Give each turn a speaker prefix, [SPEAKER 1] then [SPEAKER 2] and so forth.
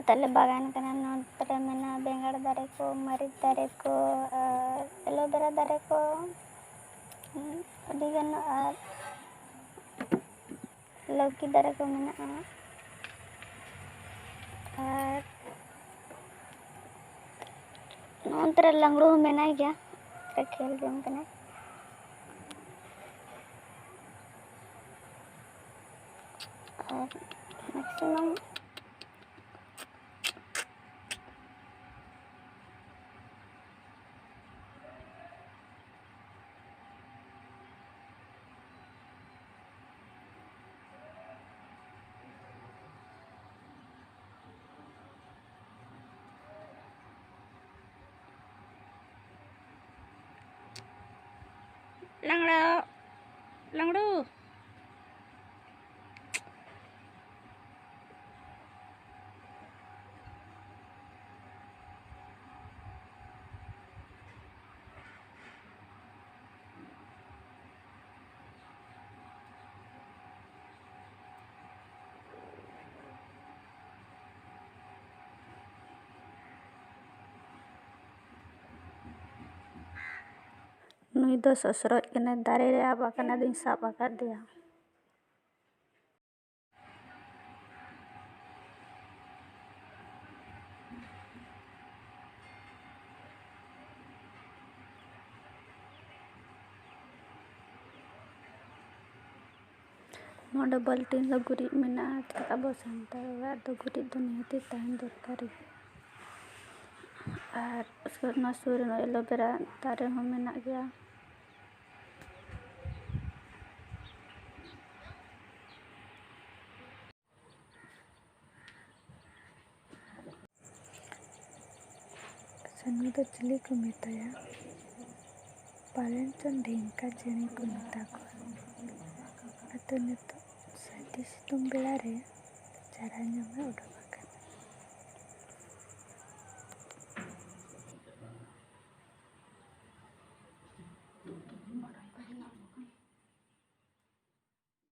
[SPEAKER 1] तले बागान कना नोतरे मेना बेंगड़ दारे को मरीच दारे को एलोवेरा दारे को अभी गन और लौकी दारे को मेना और नोतरे लंगड़ू मेना गया खेल जों कना और मैक्सिमम लंगड़ू नुई दो ससुरज कने दारे रे आबा कना दिन साब आकाद दिया नोडे बाल्टीन लो गुरिज मेना अब सांतार ओरा दो गुरिज दो निहाती तहन दरकारी और उसके सूर एलोवेरा दारे हो मेना गया सनु तो चिली को मेताया पालन चन ढेंका चेणे को मेता को अतो नितो साथी सितुंग बेला रे चारा ᱧᱟᱢᱟ उडोक